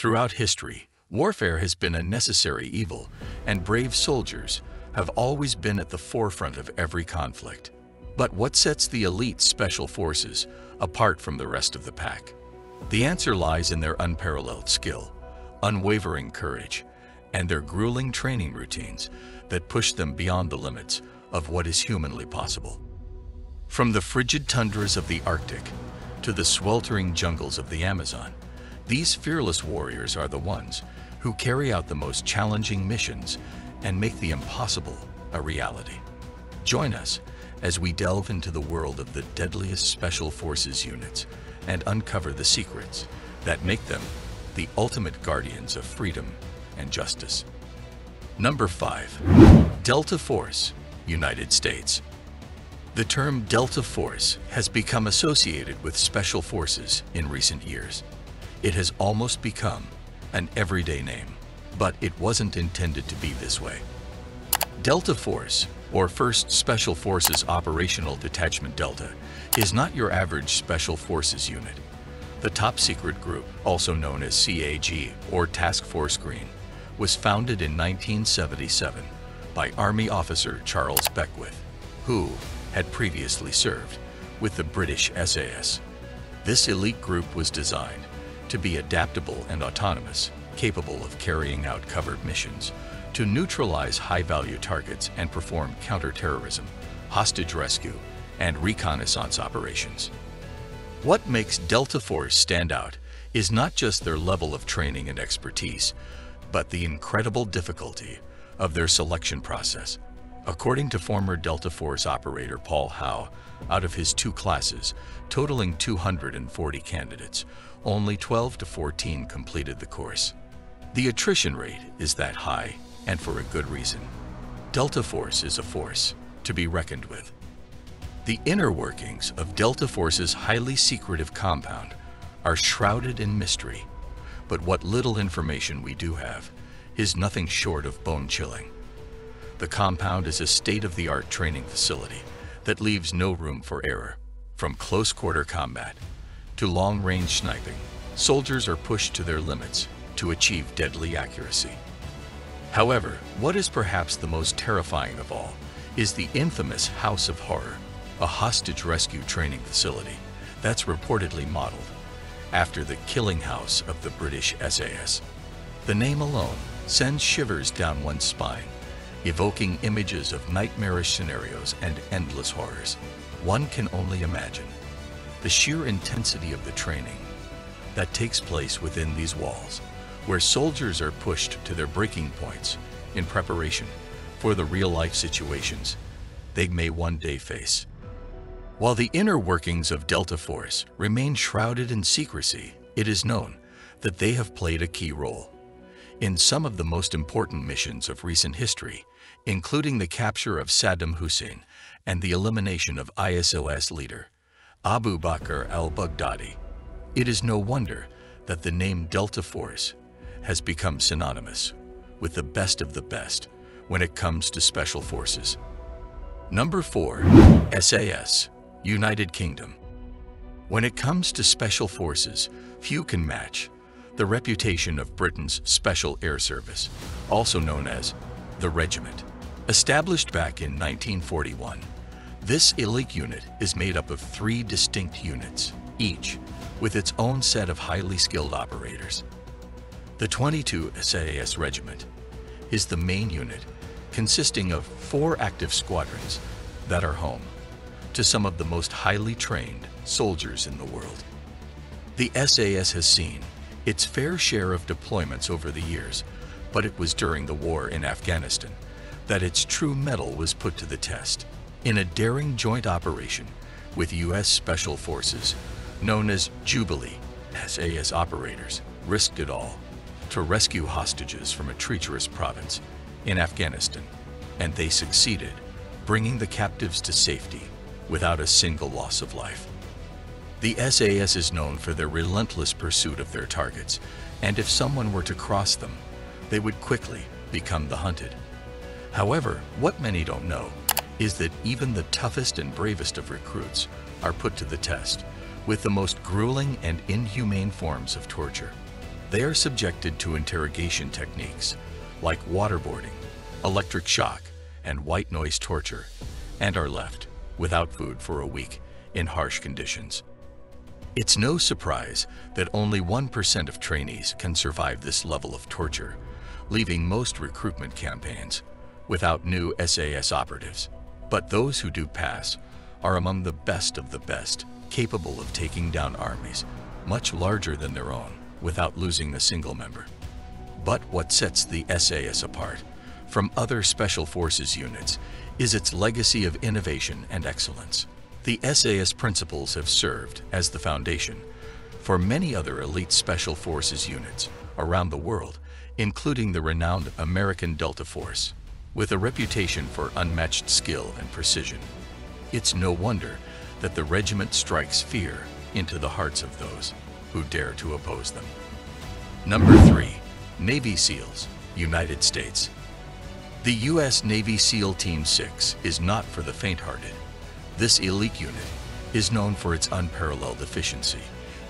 Throughout history, warfare has been a necessary evil, and brave soldiers have always been at the forefront of every conflict. But what sets the elite special forces apart from the rest of the pack? The answer lies in their unparalleled skill, unwavering courage, and their grueling training routines that push them beyond the limits of what is humanly possible. From the frigid tundras of the Arctic to the sweltering jungles of the Amazon, these fearless warriors are the ones who carry out the most challenging missions and make the impossible a reality. Join us as we delve into the world of the deadliest special forces units and uncover the secrets that make them the ultimate guardians of freedom and justice. Number 5. Delta Force, United States. The term Delta Force has become associated with special forces in recent years. It has almost become an everyday name, but it wasn't intended to be this way. Delta Force, or 1st Special Forces Operational Detachment Delta, is not your average Special Forces unit. The top secret group, also known as CAG or Task Force Green, was founded in 1977 by Army officer Charles Beckwith, who had previously served with the British SAS. This elite group was designed to be adaptable and autonomous, capable of carrying out covert missions to neutralize high-value targets and perform counterterrorism, hostage rescue, and reconnaissance operations. What makes Delta Force stand out is not just their level of training and expertise, but the incredible difficulty of their selection process. According to former Delta Force operator Paul Howe, out of his 2 classes, totaling 240 candidates, only 12 to 14 completed the course. The attrition rate is that high, and for a good reason. Delta Force is a force to be reckoned with. The inner workings of Delta Force's highly secretive compound are shrouded in mystery, but what little information we do have is nothing short of bone-chilling. The compound is a state-of-the-art training facility that leaves no room for error. From close-quarter combat to long-range sniping, soldiers are pushed to their limits to achieve deadly accuracy. However, what is perhaps the most terrifying of all is the infamous House of Horror, a hostage rescue training facility that's reportedly modeled after the killing house of the British SAS. The name alone sends shivers down one's spine, evoking images of nightmarish scenarios and endless horrors. One can only imagine the sheer intensity of the training that takes place within these walls, where soldiers are pushed to their breaking points in preparation for the real-life situations they may one day face. While the inner workings of Delta Force remain shrouded in secrecy, it is known that they have played a key role in some of the most important missions of recent history, including the capture of Saddam Hussein and the elimination of ISIS leader Abu Bakr al-Baghdadi. It is no wonder that the name Delta Force has become synonymous with the best of the best when it comes to special forces. Number 4. SAS, United Kingdom. When it comes to special forces, few can match the reputation of Britain's Special Air Service, also known as the Regiment. Established back in 1941, this elite unit is made up of 3 distinct units, each with its own set of highly skilled operators. The 22 SAS Regiment is the main unit, consisting of 4 active squadrons that are home to some of the most highly trained soldiers in the world. The SAS has seen its fair share of deployments over the years, but it was during the war in Afghanistan that its true mettle was put to the test. In a daring joint operation with U.S. Special Forces, known as Jubilee, SAS operators risked it all to rescue hostages from a treacherous province in Afghanistan, and they succeeded, bringing the captives to safety without a single loss of life. The SAS is known for their relentless pursuit of their targets, and if someone were to cross them, they would quickly become the hunted. However, what many don't know is that even the toughest and bravest of recruits are put to the test with the most grueling and inhumane forms of torture. They are subjected to interrogation techniques like waterboarding, electric shock, and white noise torture, and are left without food for a week in harsh conditions. It's no surprise that only 1% of trainees can survive this level of torture, leaving most recruitment campaigns without new SAS operatives. But those who do pass are among the best of the best, capable of taking down armies much larger than their own without losing a single member. But what sets the SAS apart from other special forces units is its legacy of innovation and excellence. The SAS principles have served as the foundation for many other elite special forces units around the world, including the renowned American Delta Force, with a reputation for unmatched skill and precision. It's no wonder that the regiment strikes fear into the hearts of those who dare to oppose them. Number 3. Navy SEALs, United States. The U.S. Navy SEAL Team 6 is not for the faint-hearted. This elite unit is known for its unparalleled efficiency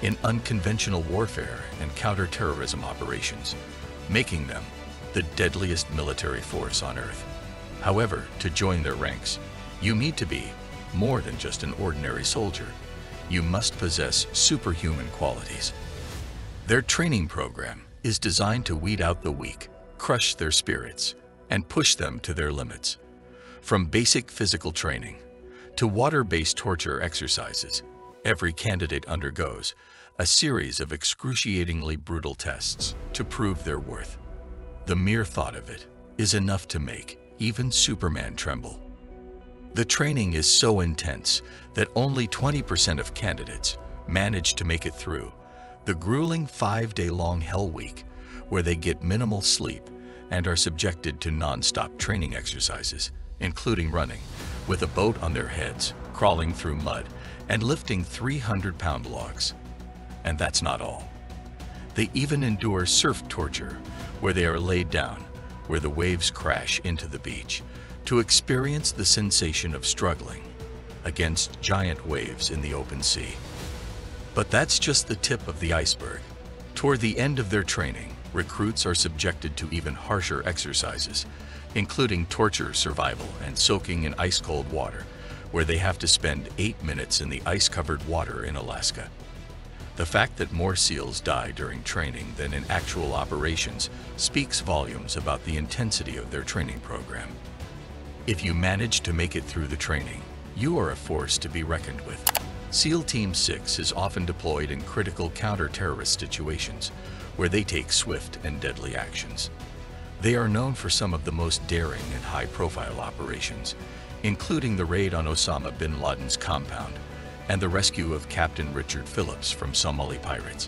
in unconventional warfare and counter-terrorism operations, making them the deadliest military force on Earth. However, to join their ranks, you need to be more than just an ordinary soldier. You must possess superhuman qualities. Their training program is designed to weed out the weak, crush their spirits, and push them to their limits. From basic physical training to water-based torture exercises, every candidate undergoes a series of excruciatingly brutal tests to prove their worth. The mere thought of it is enough to make even Superman tremble. The training is so intense that only 20% of candidates manage to make it through the grueling 5-day-long hell week, where they get minimal sleep and are subjected to non-stop training exercises, including running with a boat on their heads, crawling through mud, and lifting 300-pound logs. And that's not all. They even endure surf torture, where they are laid down, where the waves crash into the beach, to experience the sensation of struggling against giant waves in the open sea. But that's just the tip of the iceberg. Toward the end of their training, recruits are subjected to even harsher exercises, including torture, survival, and soaking in ice-cold water, where they have to spend 8 minutes in the ice-covered water in Alaska. The fact that more SEALs die during training than in actual operations speaks volumes about the intensity of their training program. If you manage to make it through the training, you are a force to be reckoned with. SEAL Team 6 is often deployed in critical counter-terrorist situations, where they take swift and deadly actions. They are known for some of the most daring and high-profile operations, including the raid on Osama bin Laden's compound and the rescue of Captain Richard Phillips from Somali pirates.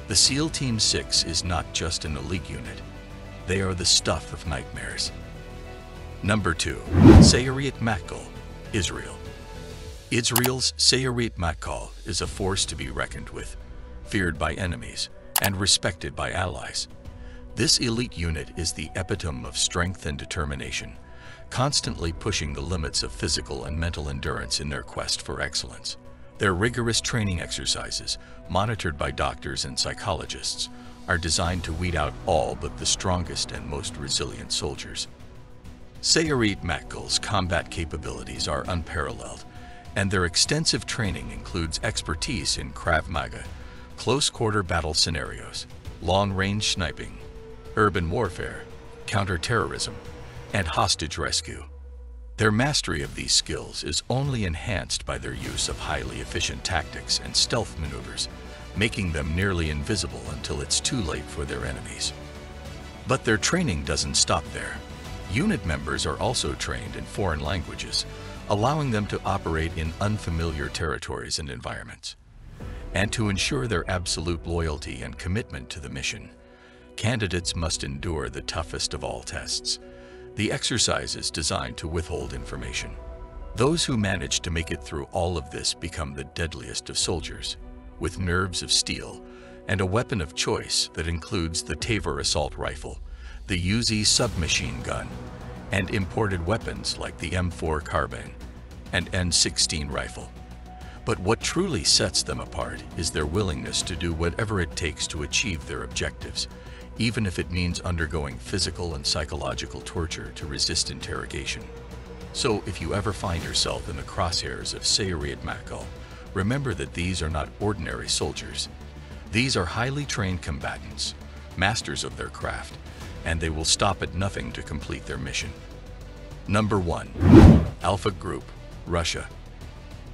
The SEAL Team 6 is not just an elite unit. They are the stuff of nightmares. Number 2. Sayeret Matkal, Israel. Israel's Sayeret Matkal is a force to be reckoned with, feared by enemies and respected by allies. This elite unit is the epitome of strength and determination, constantly pushing the limits of physical and mental endurance in their quest for excellence. Their rigorous training exercises, monitored by doctors and psychologists, are designed to weed out all but the strongest and most resilient soldiers. Sayeret Matkal's combat capabilities are unparalleled, and their extensive training includes expertise in Krav Maga, close-quarter battle scenarios, long-range sniping, urban warfare, counter-terrorism, and hostage rescue. Their mastery of these skills is only enhanced by their use of highly efficient tactics and stealth maneuvers, making them nearly invisible until it's too late for their enemies. But their training doesn't stop there. Unit members are also trained in foreign languages, allowing them to operate in unfamiliar territories and environments. And to ensure their absolute loyalty and commitment to the mission, candidates must endure the toughest of all tests, the exercises designed to withhold information. Those who manage to make it through all of this become the deadliest of soldiers, with nerves of steel and a weapon of choice that includes the Taver assault rifle, the Uzi submachine gun, and imported weapons like the M4 carbine and N16 rifle. But what truly sets them apart is their willingness to do whatever it takes to achieve their objectives, even if it means undergoing physical and psychological torture to resist interrogation. So if you ever find yourself in the crosshairs of Sayeret Matkal, remember that these are not ordinary soldiers. These are highly trained combatants, masters of their craft, and they will stop at nothing to complete their mission. Number 1. Alpha Group, Russia.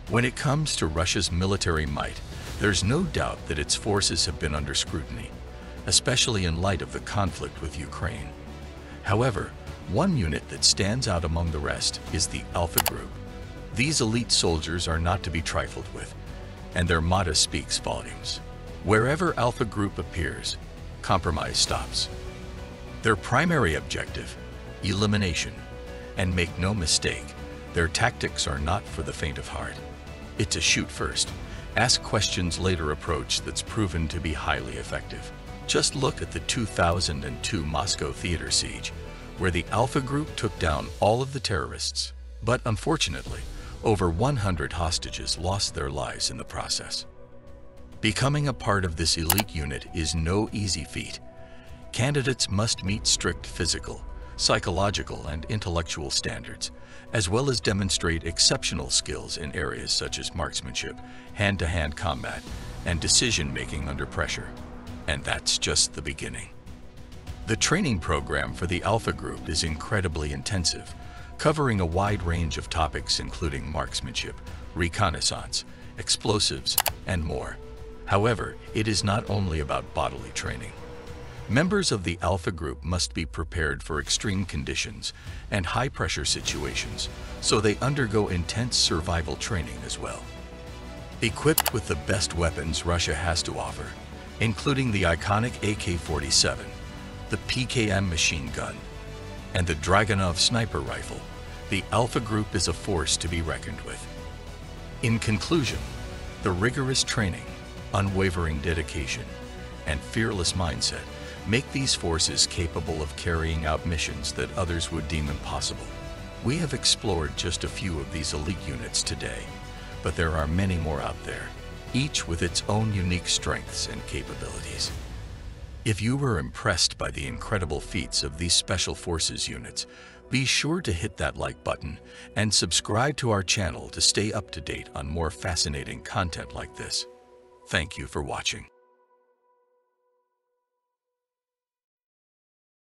When it comes to Russia's military might, there's no doubt that its forces have been under scrutiny, especially in light of the conflict with Ukraine. However, one unit that stands out among the rest is the Alpha Group. These elite soldiers are not to be trifled with, and their motto speaks volumes. Wherever Alpha Group appears, compromise stops. Their primary objective, elimination. And make no mistake, their tactics are not for the faint of heart. It's a shoot first, ask questions later approach that's proven to be highly effective. Just look at the 2002 Moscow theater siege, where the Alpha Group took down all of the terrorists. But unfortunately, over 100 hostages lost their lives in the process. Becoming a part of this elite unit is no easy feat. Candidates must meet strict physical, psychological, and intellectual standards, as well as demonstrate exceptional skills in areas such as marksmanship, hand-to-hand combat, and decision-making under pressure. And that's just the beginning. The training program for the Alpha Group is incredibly intensive, covering a wide range of topics including marksmanship, reconnaissance, explosives, and more. However, it is not only about bodily training. Members of the Alpha Group must be prepared for extreme conditions and high-pressure situations, so they undergo intense survival training as well. Equipped with the best weapons Russia has to offer, including the iconic AK-47, the PKM machine gun, and the Dragunov sniper rifle, the Alpha Group is a force to be reckoned with. In conclusion, the rigorous training, unwavering dedication, and fearless mindset make these forces capable of carrying out missions that others would deem impossible. We have explored just a few of these elite units today, but there are many more out there, each with its own unique strengths and capabilities. If you were impressed by the incredible feats of these Special Forces units, be sure to hit that like button and subscribe to our channel to stay up to date on more fascinating content like this. Thank you for watching.